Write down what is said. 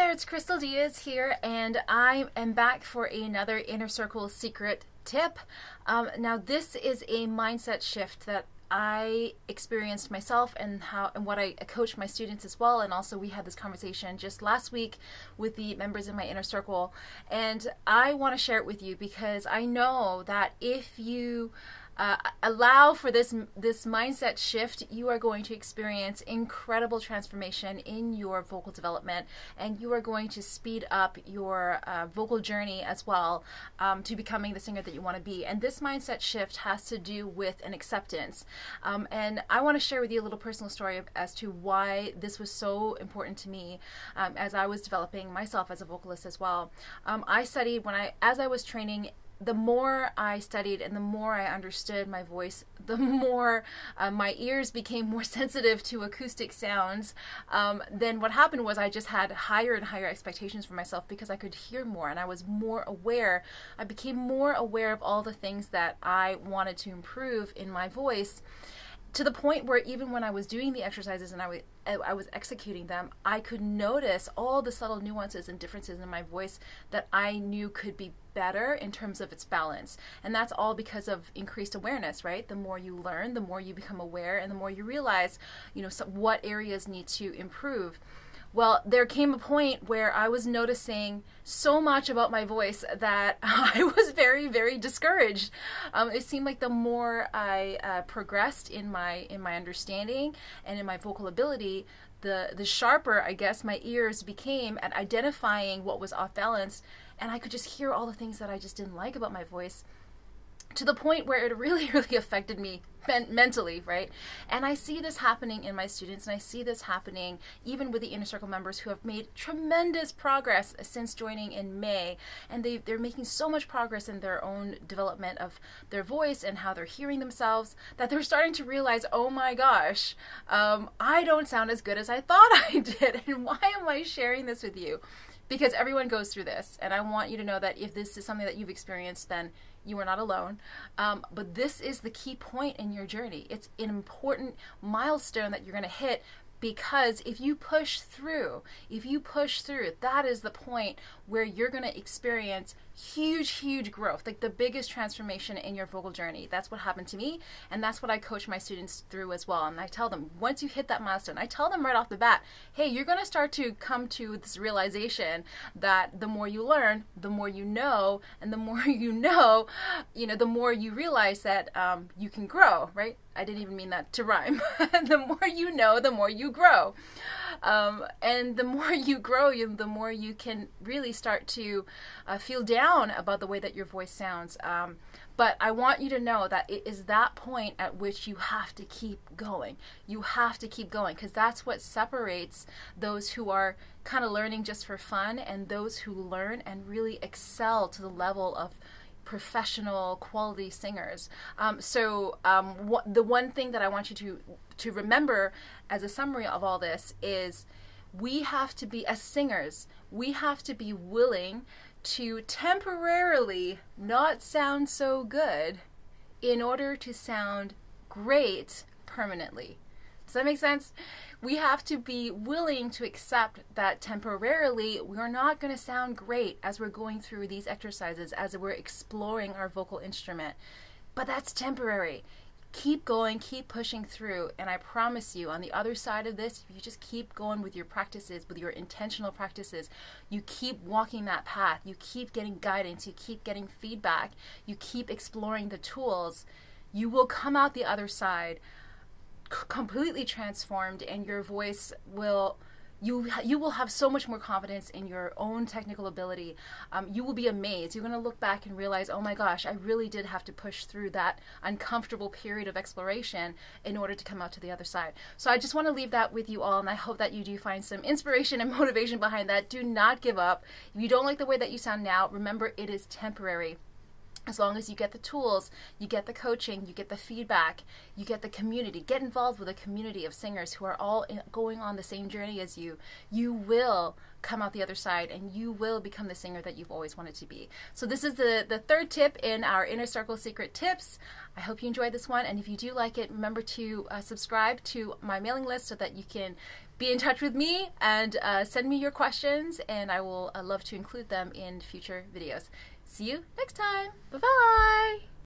there, it's Crystal Diaz here, and I am back for another Inner Circle secret tip. Now this is a mindset shift that I experienced myself and what I coach my students as well, and also we had this conversation just last week with the members in my inner circle, and I want to share it with you because I know that if you allow for this mindset shift, you are going to experience incredible transformation in your vocal development, and you are going to speed up your vocal journey as well to becoming the singer that you want to be. And this mindset shift has to do with an acceptance. And I want to share with you a little personal story as to why this was so important to me as I was developing myself as a vocalist as well. I studied as I was training. The more I studied and the more I understood my voice, the more my ears became more sensitive to acoustic sounds. Then what happened was I just had higher and higher expectations for myself because I could hear more and I was more aware. I became more aware of all the things that I wanted to improve in my voice, to the point where even when I was doing the exercises and I was executing them, I could notice all the subtle nuances and differences in my voice that I knew could be better in terms of its balance. And that's all because of increased awareness, right? The more you learn, the more you become aware, and the more you realize, what areas need to improve. Well, there came a point where I was noticing so much about my voice that I was very, very discouraged. It seemed like the more I progressed in my understanding and in my vocal ability, the sharper, I guess, my ears became at identifying what was off balance, and I could just hear all the things that I just didn't like about my voice, to the point where it really, really affected me mentally, right? And I see this happening in my students, and I see this happening even with the Inner Circle members who have made tremendous progress since joining in May, and they're making so much progress in their own development of their voice and how they're hearing themselves, that they're starting to realize, oh my gosh, I don't sound as good as I thought I did, and why am I sharing this with you? Because everyone goes through this, and I want you to know that if this is something that you've experienced, then you are not alone. But this is the key point in your journey. It's an important milestone that you're going to hit, because if you push through, that is the point where you're going to experience huge growth, like the biggest transformation in your vocal journey. That's what happened to me, and that's what I coach my students through as well. And I tell them, once you hit that milestone, I tell them right off the bat, hey, you're going to start to come to this realization that the more you learn, the more you know, and the more you know, the more you realize that you can grow, right? I didn't even mean that to rhyme. The more you know, the more you grow. And the more you grow, the more you can really start to feel down about the way that your voice sounds. But I want you to know that it is that point at which you have to keep going. You have to keep going, because that's what separates those who are kind of learning just for fun and those who learn and really excel to the level of professional quality singers. The one thing that I want you to remember as a summary of all this is, we have to be, as singers, we have to be willing to temporarily not sound so good in order to sound great permanently. Does that make sense? We have to be willing to accept that temporarily we're not going to sound great as we're going through these exercises, as we're exploring our vocal instrument. But that's temporary. Keep going, keep pushing through, and I promise you, on the other side of this, if you just keep going with your practices, with your intentional practices, you keep walking that path, you keep getting guidance, you keep getting feedback, you keep exploring the tools, you will come out the other side completely transformed, and your voice will, you will have so much more confidence in your own technical ability. You will be amazed. You're going to look back and realize, oh my gosh, I really did have to push through that uncomfortable period of exploration in order to come out to the other side. So I just want to leave that with you all, and I hope that you do find some inspiration and motivation behind that. Do not give up. If you don't like the way that you sound now, remember, it is temporary. As long as you get the tools, you get the coaching, you get the feedback, you get the community, get involved with a community of singers who are all going on the same journey as you, you will come out the other side and you will become the singer that you've always wanted to be. So this is the third tip in our Inner Circle Secret Tips. I hope you enjoyed this one, and if you do like it, remember to subscribe to my mailing list so that you can be in touch with me and send me your questions, and I will love to include them in future videos. See you next time. Bye-bye.